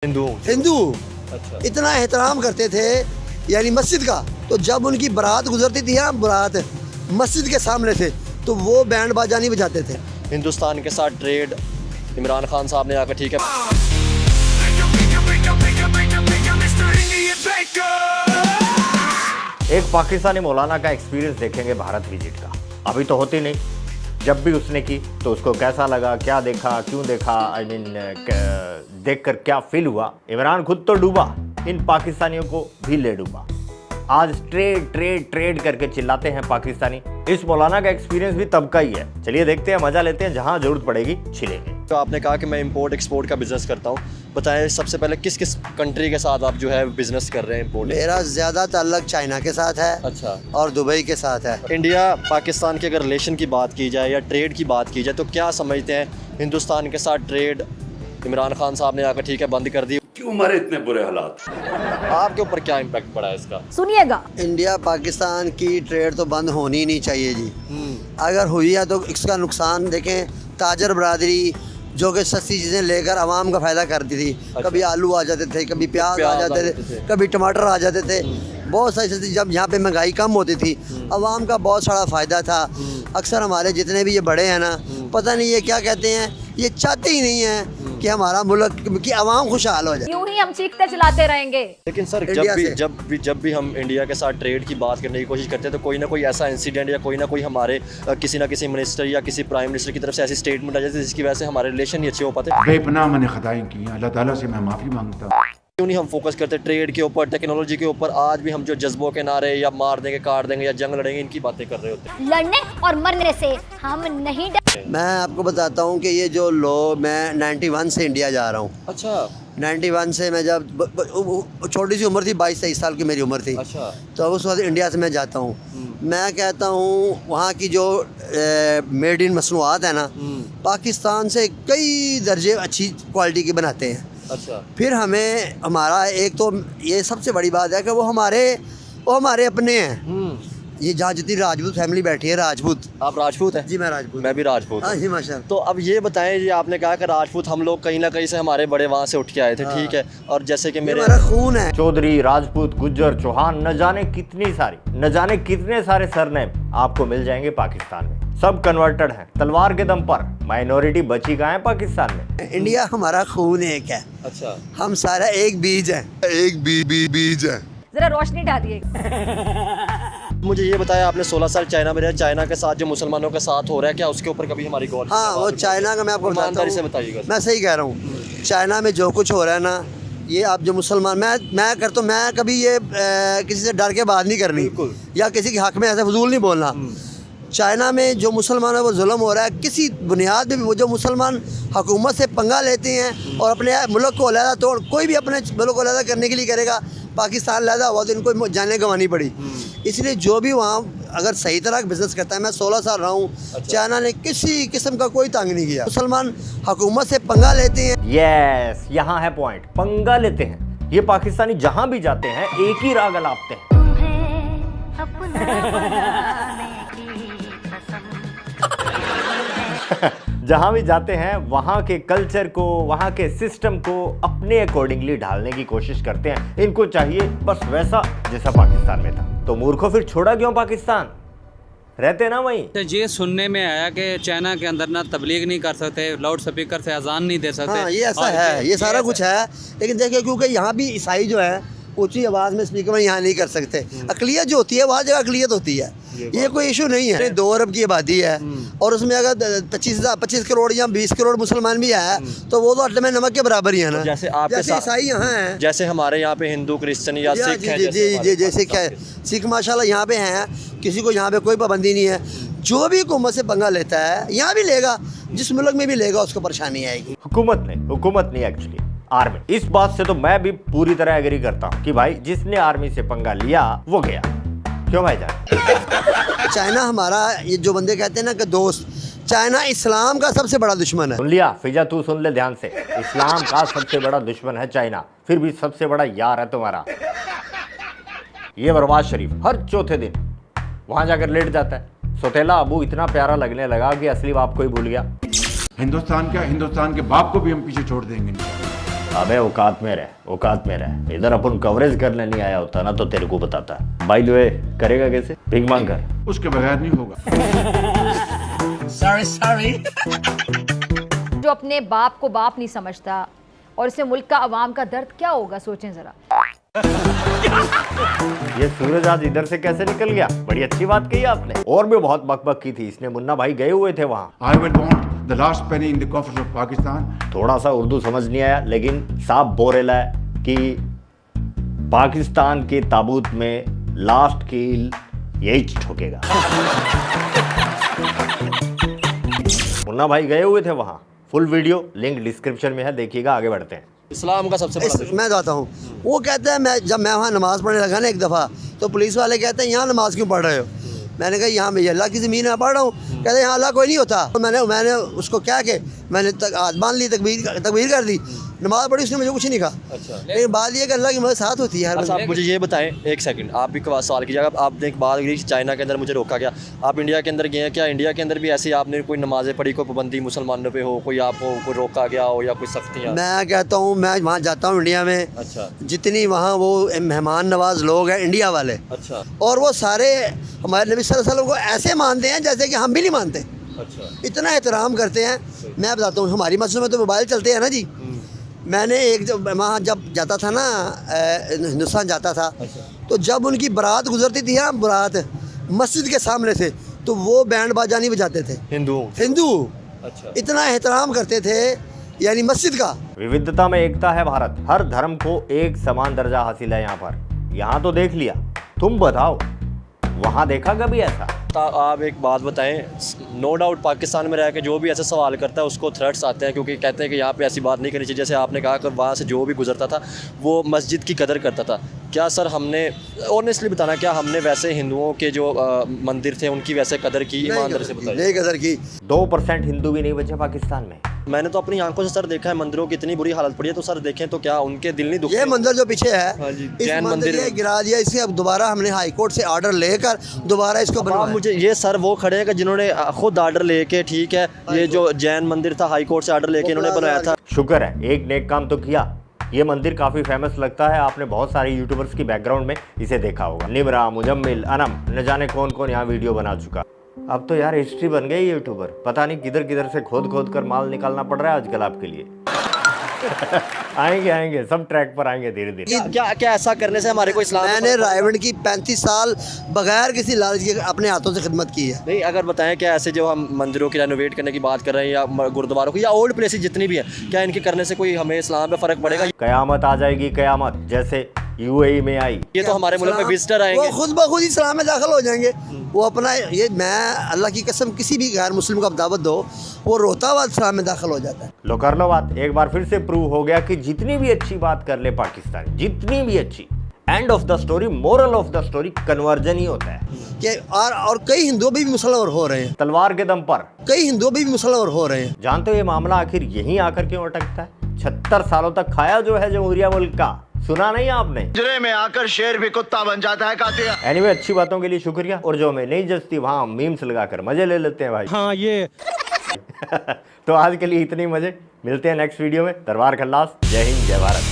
हिंदू अच्छा। इतना एहतराम करते थे यानी मस्जिद का। तो जब उनकी बारात गुजरती थी ना, बारात मस्जिद के सामने से, तो वो बैंड बाजा नहीं बजाते थे। हिंदुस्तान के साथ ट्रेड इमरान खान साहब ने आकर ठीक है। एक पाकिस्तानी मौलाना का एक्सपीरियंस देखेंगे भारत विजिट का। अभी तो होती नहीं, जब भी उसने की तो उसको कैसा लगा, क्या देखा, क्यों देखा, आई मीन देखकर क्या फील हुआ। इमरान खुद तो डूबा, इन पाकिस्तानियों को भी ले डूबा। आज ट्रेड ट्रेड ट्रेड करके चिल्लाते हैं पाकिस्तानी। इस मौलाना का एक्सपीरियंस भी तब का ही है। चलिए देखते हैं, मजा लेते हैं, जहां जरूरत पड़ेगी छिलेंगे। तो आपने कहा कि मैं इंपोर्ट एक्सपोर्ट का बिजनेस करता हूँ, बताएं सबसे पहले किस किस कंट्री के साथ आप जो है बिजनेस कर रहे हैं इंपोर्ट? मेरा ज़्यादा ताल्लुक चाइना के साथ है अच्छा। और दुबई के साथ है। इंडिया पाकिस्तान के अगर रिलेशन की बात की जाए या ट्रेड की बात की जाए तो क्या समझते हैं हिंदुस्तान के साथ ट्रेड इमरान खान साहब ने आकर ठीक है बंद कर दी, क्यों हमारे इतने बुरे हालात? आपके ऊपर क्या इम्पैक्ट पड़ा है इसका? सुनिएगा, इंडिया पाकिस्तान की ट्रेड तो बंद होनी नहीं चाहिए जी। अगर हुई है तो इसका नुकसान देखें, ताजर बरादरी जो कि सस्ती चीज़ें लेकर आवाम का फ़ायदा करती थी। कभी आलू आ जाते थे, कभी प्याज आ जाते थे, कभी टमाटर आ जाते थे, बहुत सारी चीज़ें। जब यहाँ पे महंगाई कम होती थी, आवाम का बहुत सारा फ़ायदा था। अक्सर हमारे जितने भी ये बड़े हैं ना, पता नहीं ये क्या कहते हैं, ये चाहते ही नहीं हैं कि हमारा मुल्क की आवाम खुशहाल हो जाए। यूं ही हम चीखते चलाते रहेंगे। लेकिन सर इंडिया से। जब भी हम इंडिया के साथ ट्रेड की बात करने की कोशिश करते हैं तो कोई ना कोई ऐसा इंसिडेंट या कोई ना कोई हमारे किसी ना किसी मिनिस्टर या किसी प्राइम मिनिस्टर की तरफ से ऐसी स्टेटमेंट आ जाती है जिसकी वजह से हमारे रिलेशन नहीं अच्छे हो पाते। बेपनाह मैंने खताएं की हैं, अल्लाह ताला से मैं माफ़ी मांगता हूँ। क्यों नहीं हम फोकस करते ट्रेड के ऊपर, टेक्नोलॉजी के ऊपर? आज भी हम जो जज्बों के नारे या मार देंगे, काट देंगे या जंग लड़ेंगे, इनकी बातें कर रहे होते हैं। लड़ने और मरने से हम नहीं डर। मैं आपको बताता हूँ कि ये जो मैं 91 से इंडिया जा रहा हूँ। अच्छा 91 से मैं जब छोटी सी उम्र थी, 22-23 साल की मेरी उम्र थी। अच्छा। तो उस वक्त इंडिया से मैं जाता हूँ। मैं कहता हूँ वहाँ की जो मेड इन मसनूआत है ना, पाकिस्तान से कई दर्जे अच्छी क्वालिटी की बनाते हैं। अच्छा। फिर हमें हमारा एक तो ये सबसे बड़ी बात है कि वो हमारे अपने हैं। ये जहाँ जितनी राजपूत फैमिली बैठी है, राजपूत। आप राजपूत हैं? जी मैं राजपूत। मैं भी राजपूत हाँ हूँ। जी माशाल्लाह। तो अब ये बताएं, ये आपने कहा कि राजपूत हम लोग कहीं ना कहीं से हमारे बड़े वहाँ से उठ के आए थे, ठीक है, और जैसे कि मेरे हमारा खून है। चौधरी, राजपूत, गुज्जर, चौहान, न जाने कितने सारे सरनेम आपको मिल जाएंगे पाकिस्तान में। सब कन्वर्टेड हैं तलवार के दम पर। माइनॉरिटी बची कहाँ है पाकिस्तान में? इंडिया हमारा खून एक है। अच्छा। हम सारा एक बीज है। एक बीज है। जरा रोशनी डाल दिए। मुझे ये बताया, आपने 16 साल चाइना में रहा, चाइना के साथ जो मुसलमानों के साथ हो रहा है, क्या उसके ऊपर कभी हमारी गौर? हाँ, वो चाइना का मैं आपको बताता ईमानदारी से हूँ। बताइएगा। मैं सही कह रहा हूँ। चाइना में जो कुछ हो रहा है ना, ये आप जो मुसलमान, मैं करता हूँ, मैं कभी ये किसी से डर के बात नहीं करनी बिल्कुल। या किसी के हक में ऐसे फजूल नहीं बोलना। चाइना में जो मुसलमान है वो जुल्म हो रहा है किसी बुनियाद पे भी। वो जो मुसलमान हुकूमत से पंगा लेते हैं और अपने मुल्क को अलहदा तोड़, कोई भी अपने मुल्क को अलहदा करने के लिए करेगा, पाकिस्तान अलहदा हुआ तो इनको जाने गंवानी पड़ी। इसलिए जो भी वहाँ अगर सही तरह का बिजनेस करता है, मैं 16 साल रहा हूँ, चाइना ने किसी किस्म का कोई तंग नहीं किया। मुसलमान हुकूमत से पंगा लेते हैं। यस, यहाँ है पॉइंट, पंगा लेते हैं। ये पाकिस्तानी जहां भी जाते हैं एक ही राग अलापते हैं। जहां भी जाते हैं वहां के कल्चर को, वहां के सिस्टम को अपने अकॉर्डिंगली ढालने की कोशिश करते हैं। इनको चाहिए बस वैसा जैसा पाकिस्तान में था। तो मूर्खों, फिर छोड़ा क्यों पाकिस्तान? रहते ना वहीं। तो ये सुनने में आया कि चाइना के अंदर ना तबलीग नहीं कर सकते, लाउड स्पीकर से अजान नहीं दे सकते। हाँ, ये ऐसा है, ये सारा कुछ है। लेकिन देखिए, क्योंकि यहाँ भी ईसाई जो है ऊंची आवाज़ में स्पीकर में यहाँ नहीं कर सकते। अकलियत जो होती है वहाँ जगह अकलियत होती है, ये कोई इशू नहीं है। 2 अरब की आबादी है और उसमें अगर 25 करोड़ या 20 करोड़ मुसलमान भी है तो वो तो अट्टे में नमक के बराबर ही है ना। जैसे आपके साथ ईसाई यहाँ हैं, जैसे हमारे यहाँ पे हिंदू, क्रिश्चियन या सिख हैं, जी सिख है, सिख माशाल्लाह यहाँ पे हैं। किसी को यहाँ पे कोई पाबंदी नहीं है। जो भी हुकूमत से पंगा लेता है यहाँ भी लेगा, जिस मुल्क में भी लेगा उसको परेशानी आएगी। हुकूमत नहीं एक्चुअली आर्मी। इस बात से तो मैं भी पूरी तरह एग्री करता हूँ कि भाई जिसने आर्मी से पंगा लिया वो गया। क्यों भाईजान? चाइना हमारा, ये जो बंदे कहते हैं ना कि दोस्त, चाइना इस्लाम का सबसे बड़ा दुश्मन है। सुन लिया फिजा, तू सुन ले ध्यान से। इस्लाम का सबसे बड़ा दुश्मन है चाइना, फिर भी सबसे बड़ा यार है तुम्हारा। ये बर्बाद शरीफ हर चौथे दिन वहां जाकर लेट जाता है। सोतेला अबू इतना प्यारा लगने लगा कि असली बाप को ही भूल गया। हिंदुस्तान के बाप को भी हम पीछे छोड़ देंगे नहीं। अबे औकात में रह, औकात में रह। इधर अपन कवरेज करने नहीं आया होता ना तो तेरे को बताता। बाय द वे करेगा कैसे? भीख मांग कर। उसके बगैर नहीं होगा। जो अपने बाप को बाप नहीं समझता और इससे मुल्क का अवाम का दर्द क्या होगा, सोचें जरा। ये सूरज आज इधर से कैसे निकल गया? बड़ी अच्छी बात कही आपने। और भी बहुत बकबक की थी इसने। मुन्ना भाई गए हुए थे वहाँ। I will want the last penny in the coffers of Pakistan. थोड़ा सा उर्दू समझ नहीं आया लेकिन साफ बोरेला है कि पाकिस्तान के ताबूत में लास्ट कील यही ठोकेगा। मुन्ना भाई गए हुए थे वहाँ। फुल वीडियो लिंक डिस्क्रिप्शन में है, देखिएगा। आगे बढ़ते हैं। इस्लाम का सबसे बड़ा दुश्मन। मैं बताता हूँ, वो कहता है जब मैं वहाँ नमाज़ पढ़ने लगा ना एक दफ़ा, तो पुलिस वाले कहते हैं यहाँ नमाज क्यों पढ़ रहे हो? मैंने कहा यहाँ मैं अल्लाह की ज़मीन में पढ़ रहा हूँ। कहते हैं यहाँ अल्लाह कोई नहीं होता। तो मैंने उसको क्या कि मैंने हाथ बांध ली, तकबीर कर दी, नमाज़ पढ़ी, उसने मुझे कुछ नहीं कहा। अच्छा। लेकिन बात ये कि अल्लाह की मदद साथ होती है। अच्छा, आप मुझे ये बताएं, एक सेकंड, आप भी सवाल कीजिएगा। आपने एक बात कही चाइना के अंदर मुझे रोका गया, आप इंडिया के अंदर गए हैं, क्या इंडिया के अंदर भी ऐसी आपने कोई नमाज़ें पढ़ी, कोई पाबंदी मुसलमानों पे हो, कोई आपको कोई रोका गया हो या कोई सख्तियाँ? मैं कहता हूँ, मैं वहाँ जाता हूँ इंडिया में, अच्छा। जितनी वहाँ वो मेहमान नवाज लोग हैं इंडिया वाले, अच्छा। और वो सारे हमारे नबी सल्लल्लाहु अलैहि वसल्लम को ऐसे मानते हैं जैसे कि हम भी नहीं मानते। अच्छा। इतना एहतराम करते हैं। मैं बताता हूँ, हमारी मस्जिद में तो मोबाइल चलते हैं ना जी। मैंने वहाँ जब जाता था ना, हिंदुस्तान जाता था, तो जब उनकी बारात गुजरती थी ना, बारात मस्जिद के सामने से, तो वो बैंड बाजा नहीं बजाते थे। हिंदू अच्छा। इतना एहतराम करते थे, यानी मस्जिद का। विविधता में एकता है भारत। हर धर्म को एक समान दर्जा हासिल है यहाँ पर। यहाँ तो देख लिया, तुम बताओ वहाँ देखा कभी ऐसा? आप एक बात बताएं, नो डाउट पाकिस्तान में रह के जो भी ऐसे सवाल करता है उसको थ्रेट्स आते हैं, क्योंकि कहते हैं कि यहाँ पे ऐसी बात नहीं करनी चाहिए। जैसे आपने कहा कि वहाँ से जो भी गुजरता था वो मस्जिद की कदर करता था। क्या सर हमने ऑनेस्टली बताना, क्या हमने वैसे हिंदुओं के जो मंदिर थे उनकी वैसे कदर की? ईमानदारी से बताइए। नहीं कदर की। 2% हिंदू भी नहीं बचे पाकिस्तान में। मैंने तो अपनी आंखों से सर देखा है मंदिरों की इतनी बुरी हालत पड़ी है, तो सर देखें तो क्या उनके दिल नहीं दुखते? ये मंदिर जो पीछे हाँ है, जी, इस जैन मंदिर मंदिर ये गिरा दिया। इसे अब दोबारा हमने हाई कोर्ट से ऑर्डर लेकर दोबारा इसको अब आप बनवाया। मुझे ये सर वो खड़े हैं कि जिन्होंने खुद ऑर्डर लेके, ठीक है, ये जो जैन मंदिर था हाई कोर्ट से ऑर्डर लेके इन्होंने बनाया था। शुक्र है एक नेक काम तो किया। ये मंदिर काफ़ी फेमस लगता है। आपने बहुत सारे यूट्यूबर्स की बैकग्राउंड में इसे देखा होगा। निमरा, मुजम्मिल, अनम, न जाने कौन कौन यहाँ वीडियो बना चुका। अब तो यार हिस्ट्री बन गई यूट्यूबर। पता नहीं किधर किधर से खोद खोद कर माल निकालना पड़ रहा है आजकल आपके लिए। आएंगे सब ट्रैक पर आएंगे धीरे धीरे। क्या क्या ऐसा करने से हमारे को इस्लाम में मैंने फर्क पड़ता है? रायवण की 35 साल बगैर किसी लालच के अपने हाथों से खिदमत की है। नहीं, अगर बताएं क्या ऐसे जो हम मंदिरों की रेनोवेट करने की बात कर रहे हैं या गुरुद्वारों की या ओल्ड प्लेसेस जितनी भी हैं, क्या इनके करने से कोई हमें इस्लाम पे फ़र्क पड़ेगा? कयामत आ जाएगी, कयामत जैसे यूएई में आई। ये तो हमारे मुल्क में विजिटर आएंगे, वो खुद ब खुद इस्लाम में दाखिल हो जाएंगे। वो अपना ये, मैं अल्लाह की कसम, किसी भी गैर मुस्लिम को आप दावत दो, वो रोता हुआ इस्लाम में दाखिल हो जाता है। लो कर लो बात। एक बार फिर से प्रूव हो गया कि जितनी भी अच्छी बात कर ले पाकिस्तान, जितनी भी अच्छी, end of the story, moral of the story conversion ही होता है। कि और कई हिंदुओं भी मुसलमान हो रहे हैं, तलवार के दम पर कई हिंदुओं भी मुसलमान हो रहे हैं। जानते हो ये मामला आखिर यहीं आकर क्यों अटकता है? 76 सालों तक खाया जो है जमहूरिया मुल्क का, सुना नहीं आपने? पिंजरे में आकर शेर भी कुत्ता बन जाता है कातिया। एनीवे अच्छी बातों के लिए शुक्रिया, और जो हमें नहीं जचती वहाँ मीम्स लगाकर मजे ले लेते हैं भाई। हाँ ये तो आज के लिए इतने ही मजे। मिलते हैं नेक्स्ट वीडियो में। दरबार खल्लास। जय हिंद, जय भारत।